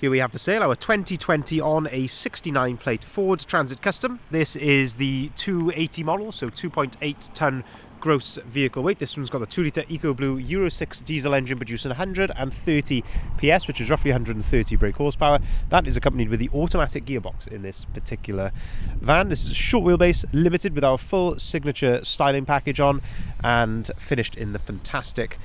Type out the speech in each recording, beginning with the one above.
Here we have for sale our 2020 on a 69 plate Ford Transit Custom. This is the 280 model, so 2.8 tonne gross vehicle weight. This one's got the 2 litre EcoBlue Euro 6 diesel engine producing 130 PS, which is roughly 130 brake horsepower. That is accompanied with the automatic gearbox in this particular van. This is a short wheelbase, limited with our full signature styling package on and finished in the fantastic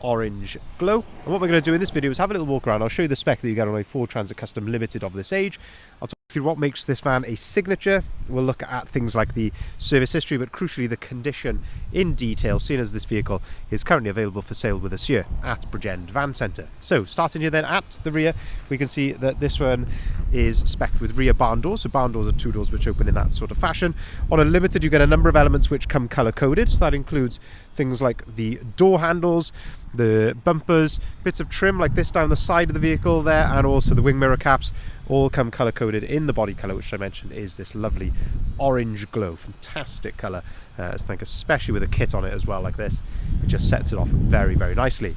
orange glow. And what we're going to do in this video is have a little walk around. I'll show you the spec that you get on a Ford Transit Custom Limited of this age. I'll talk through what makes this van a signature. We'll look at things like the service history, but crucially the condition in detail, seeing as this vehicle is currently available for sale with us here at Bridgend Van Centre. So starting here then at the rear, we can see that this one is spec'd with rear barn doors. So barn doors are two doors which open in that sort of fashion. On a Limited you get a number of elements which come colour coded. So that includes things like the door handles, the bumpers, bits of trim like this down the side of the vehicle there, and also the wing mirror caps all come colour coded in the body colour, which I mentioned is this lovely orange glow. Fantastic colour, I think, especially with a kit on it as well like this. It just sets it off very, very nicely.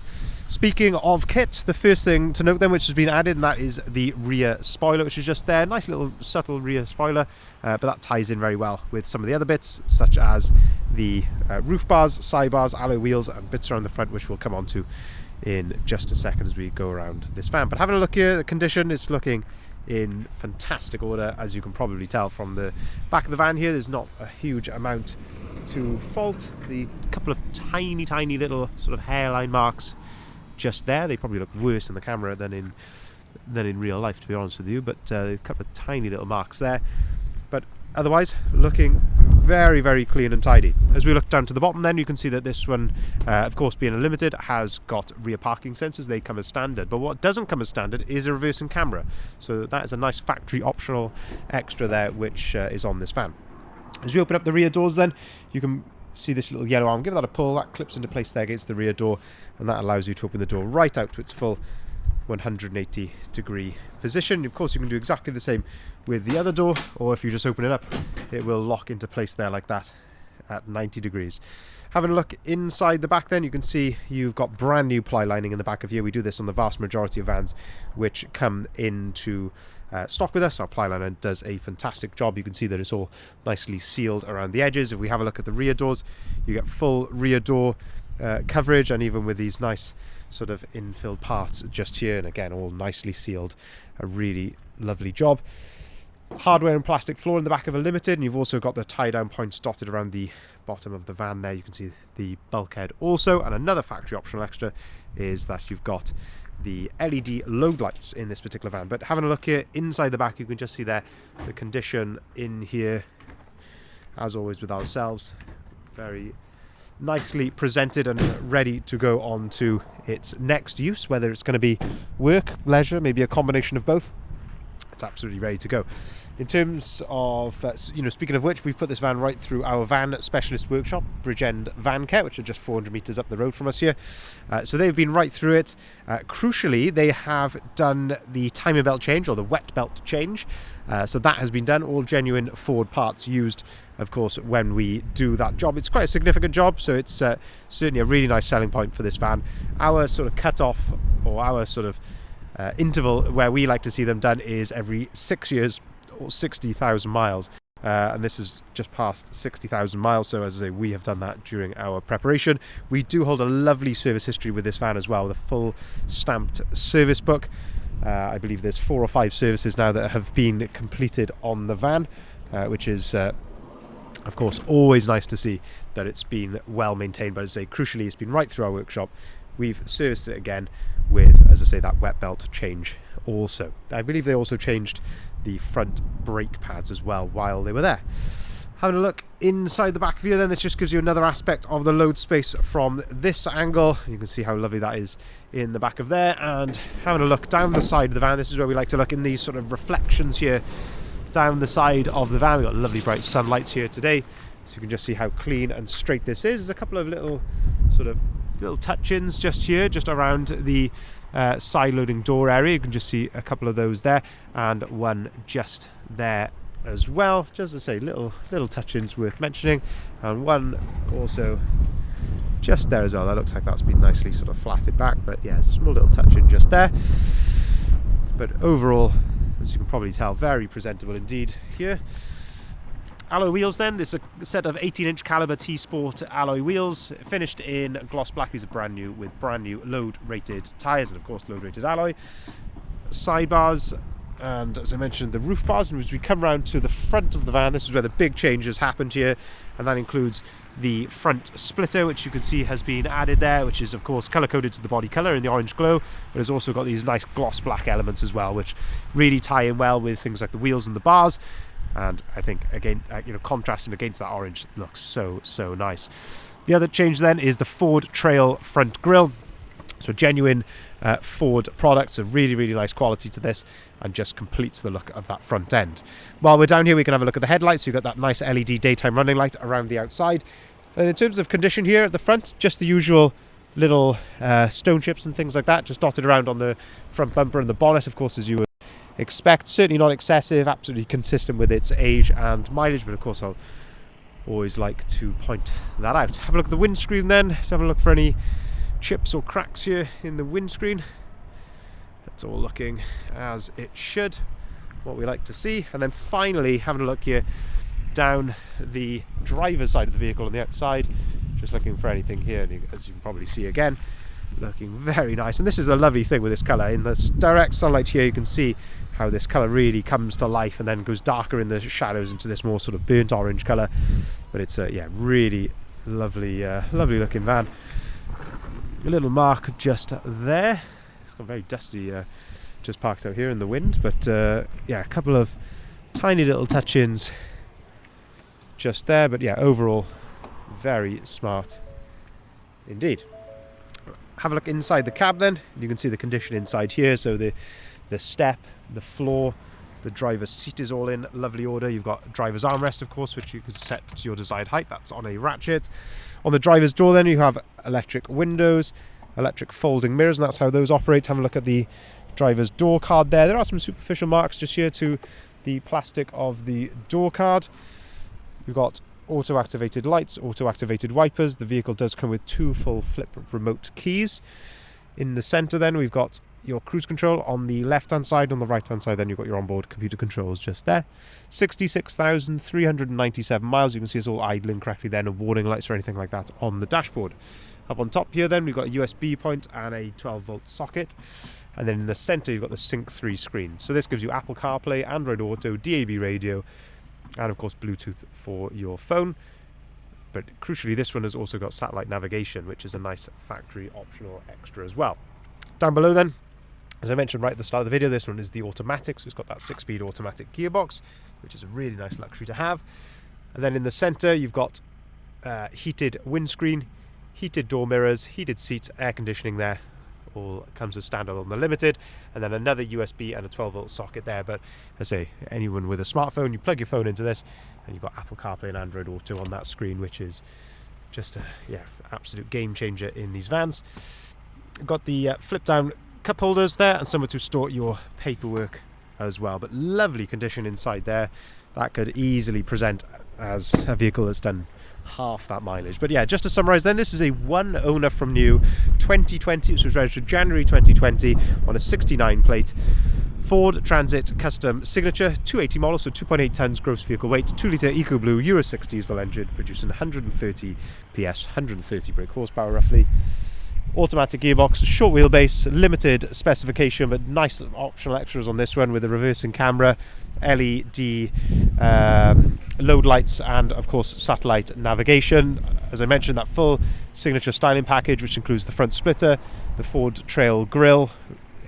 Speaking of kit, the first thing to note then which has been added, and that is the rear spoiler, which is just there. Nice little subtle rear spoiler, but that ties in very well with some of the other bits, such as the roof bars, side bars, alloy wheels, and bits around the front, which we'll come on to in just a second as we go around this van. But having a look here, the condition is looking in fantastic order. As you can probably tell from the back of the van here, there's not a huge amount to fault. The couple of tiny little sort of hairline marks just there, they probably look worse in the camera than in real life, to be honest with you, but a couple of tiny little marks there, but otherwise looking very, very clean and tidy. As we look down to the bottom then, you can see that this one, of course being a Limited, has got rear parking sensors. They come as standard, but what doesn't come as standard is a reversing camera, so that is a nice factory optional extra there which is on this van. As we open up the rear doors then, you can see this little yellow arm. Give that a pull, that clips into place there against the rear door, and that allows you to open the door right out to its full 180 degree position. Of course you can do exactly the same with the other door, or if you just open it up it will lock into place there like that at 90 degrees. Having a look inside the back then, you can see you've got brand new ply lining in the back of here. We do this on the vast majority of vans which come into stock with us. Our ply liner does a fantastic job. You can see that it's all nicely sealed around the edges. If we have a look at the rear doors, you get full rear door coverage, and even with these nice sort of infilled parts just here, and again all nicely sealed. A really lovely job. Hardware and plastic floor in the back of a Limited, and you've also got the tie down points dotted around the bottom of the van there. You can see the bulkhead also, and another factory optional extra is that you've got the LED load lights in this particular van. But having a look here inside the back, you can just see there the condition in here, as always with ourselves, very nicely presented and ready to go on to its next use, whether it's going to be work, leisure, maybe a combination of both. It's absolutely ready to go. In terms of, speaking of which, we've put this van right through our van specialist workshop, Bridgend Van Care, which are just 400 metres up the road from us here. So they've been right through it. Crucially, they have done the timing belt change, or the wet belt change. So that has been done. All genuine Ford parts used, of course, when we do that job. It's quite a significant job, so it's certainly a really nice selling point for this van. Our sort of cut-off, or our sort of interval where we like to see them done is every 6 years or 60,000 miles. And this is just past 60,000 miles, so as I say, we have done that during our preparation. We do hold a lovely service history with this van as well, with a full stamped service book. I believe there's 4 or 5 services now that have been completed on the van, which is of course always nice to see that it's been well maintained. But as I say, crucially, it's been right through our workshop. We've serviced it again with, as I say, that wet belt change also. I believe they also changed the front brake pads as well while they were there. Having a look inside the back view then, this just gives you another aspect of the load space from this angle. You can see how lovely that is in the back of there. And having a look down the side of the van, this is where we like to look in these sort of reflections here down the side of the van. We've got lovely bright sunlights here today, so you can just see how clean and straight this is. There's a couple of little touch-ins just here, just around the side loading door area. You can just see a couple of those there, and one just there as well. Just to say, little touch-ins worth mentioning, and one also just there as well. That looks like that's been nicely sort of flatted back, but yeah, small little touch-in just there. But overall, as you can probably tell, very presentable indeed here. Alloy wheels then, this is a set of 18-inch caliber T-Sport alloy wheels, finished in gloss black. These are brand new with brand new load-rated tyres and of course load-rated alloy. Sidebars, and as I mentioned, the roof bars. And as we come round to the front of the van, this is where the big changes happened here, and that includes the front splitter, which you can see has been added there, which is of course colour-coded to the body colour in the orange glow, but it's also got these nice gloss black elements as well, which really tie in well with things like the wheels and the bars. And I think, again, contrasting against that orange, looks so nice. The other change then is the Ford Trail front grille. So genuine Ford product, so really nice quality to this, and just completes the look of that front end. While we're down here, we can have a look at the headlights. So you've got that nice LED daytime running light around the outside. And in terms of condition here at the front, just the usual little stone chips and things like that, just dotted around on the front bumper and the bonnet, of course, as you would expect. Certainly not excessive, absolutely consistent with its age and mileage, but of course I'll always like to point that out. Have a look at the windscreen then, have a look for any chips or cracks here in the windscreen. It's all looking as it should, what we like to see. And then finally having a look here down the driver's side of the vehicle on the outside, just looking for anything here, and as you can probably see again, looking very nice. And this is the lovely thing with this colour, in the direct sunlight here you can see how this colour really comes to life and then goes darker in the shadows into this more sort of burnt orange colour. But it's a really lovely looking van. A little mark just there, it's got very dusty, just parked out here in the wind, but a couple of tiny little touch-ins just there, but overall very smart indeed. Have a look inside the cab then. You can see the condition inside here. So the step, the floor, the driver's seat is all in lovely order. You've got driver's armrest, of course, which you can set to your desired height. That's on a ratchet. On the driver's door then you have electric windows, electric folding mirrors, and that's how those operate. Have a look at the driver's door card there. There are some superficial marks just here to the plastic of the door card. You've got auto-activated lights, auto-activated wipers. The vehicle does come with 2 full flip remote keys. In the centre then we've got your cruise control on the left hand side. On the right hand side then you've got your onboard computer controls just there. 66,397 miles. You can see it's all idling correctly there, no warning lights or anything like that on the dashboard. Up on top here then we've got a USB point and a 12-volt socket. And then in the centre you've got the Sync 3 screen. So this gives you Apple CarPlay, Android Auto, DAB radio, and of course Bluetooth for your phone. But crucially, this one has also got satellite navigation, which is a nice factory optional extra as well. Down below then, as I mentioned right at the start of the video, this one is the automatic, so it's got that 6-speed automatic gearbox, which is a really nice luxury to have. And then in the centre you've got heated windscreen, heated door mirrors, heated seats, air conditioning there. All comes as standard on the Limited, and then another USB and a 12-volt socket there. But as I say, anyone with a smartphone, you plug your phone into this and you've got Apple CarPlay and Android Auto on that screen, which is just a absolute game changer in these vans. Got the flip down cup holders there and somewhere to store your paperwork as well, but lovely condition inside there. That could easily present as a vehicle that's done half that mileage. But just to summarise then, this is a one owner from new 2020, which was registered January 2020 on a 69 plate Ford Transit Custom Signature 280 model, so 2.8 tons gross vehicle weight, 2 litre EcoBlue Euro 6 diesel engine, producing 130 PS, 130 brake horsepower roughly. Automatic gearbox, short wheelbase, limited specification, but nice optional extras on this one with a reversing camera, LED load lights, and of course satellite navigation. As I mentioned, that full signature styling package, which includes the front splitter, the Ford Trail grille,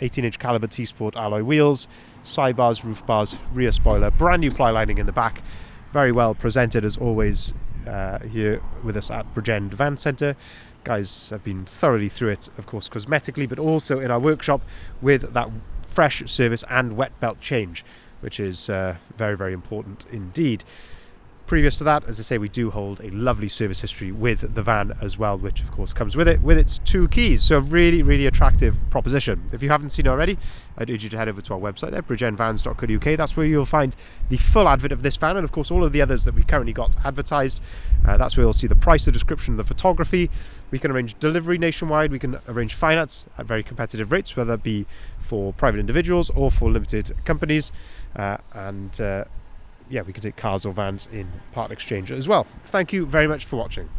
18-inch caliber T-Sport alloy wheels, sidebars, roof bars, rear spoiler, brand new ply lining in the back. Very well presented as always here with us at Bridgend Van Centre. Guys have been thoroughly through it, of course, cosmetically, but also in our workshop with that fresh service and wet belt change, which is very, very important indeed. Previous to that, as I say, we do hold a lovely service history with the van as well, which of course comes with it, with its 2 keys. So a really, really attractive proposition. If you haven't seen it already, I'd urge you to head over to our website there, bridgenvans.co.uk. That's where you'll find the full advert of this van, and of course all of the others that we've currently got advertised. That's where you'll see the price, the description, the photography. We can arrange delivery nationwide. We can arrange finance at very competitive rates, whether it be for private individuals or for limited companies. Yeah, we can take cars or vans in part exchange as well. Thank you very much for watching.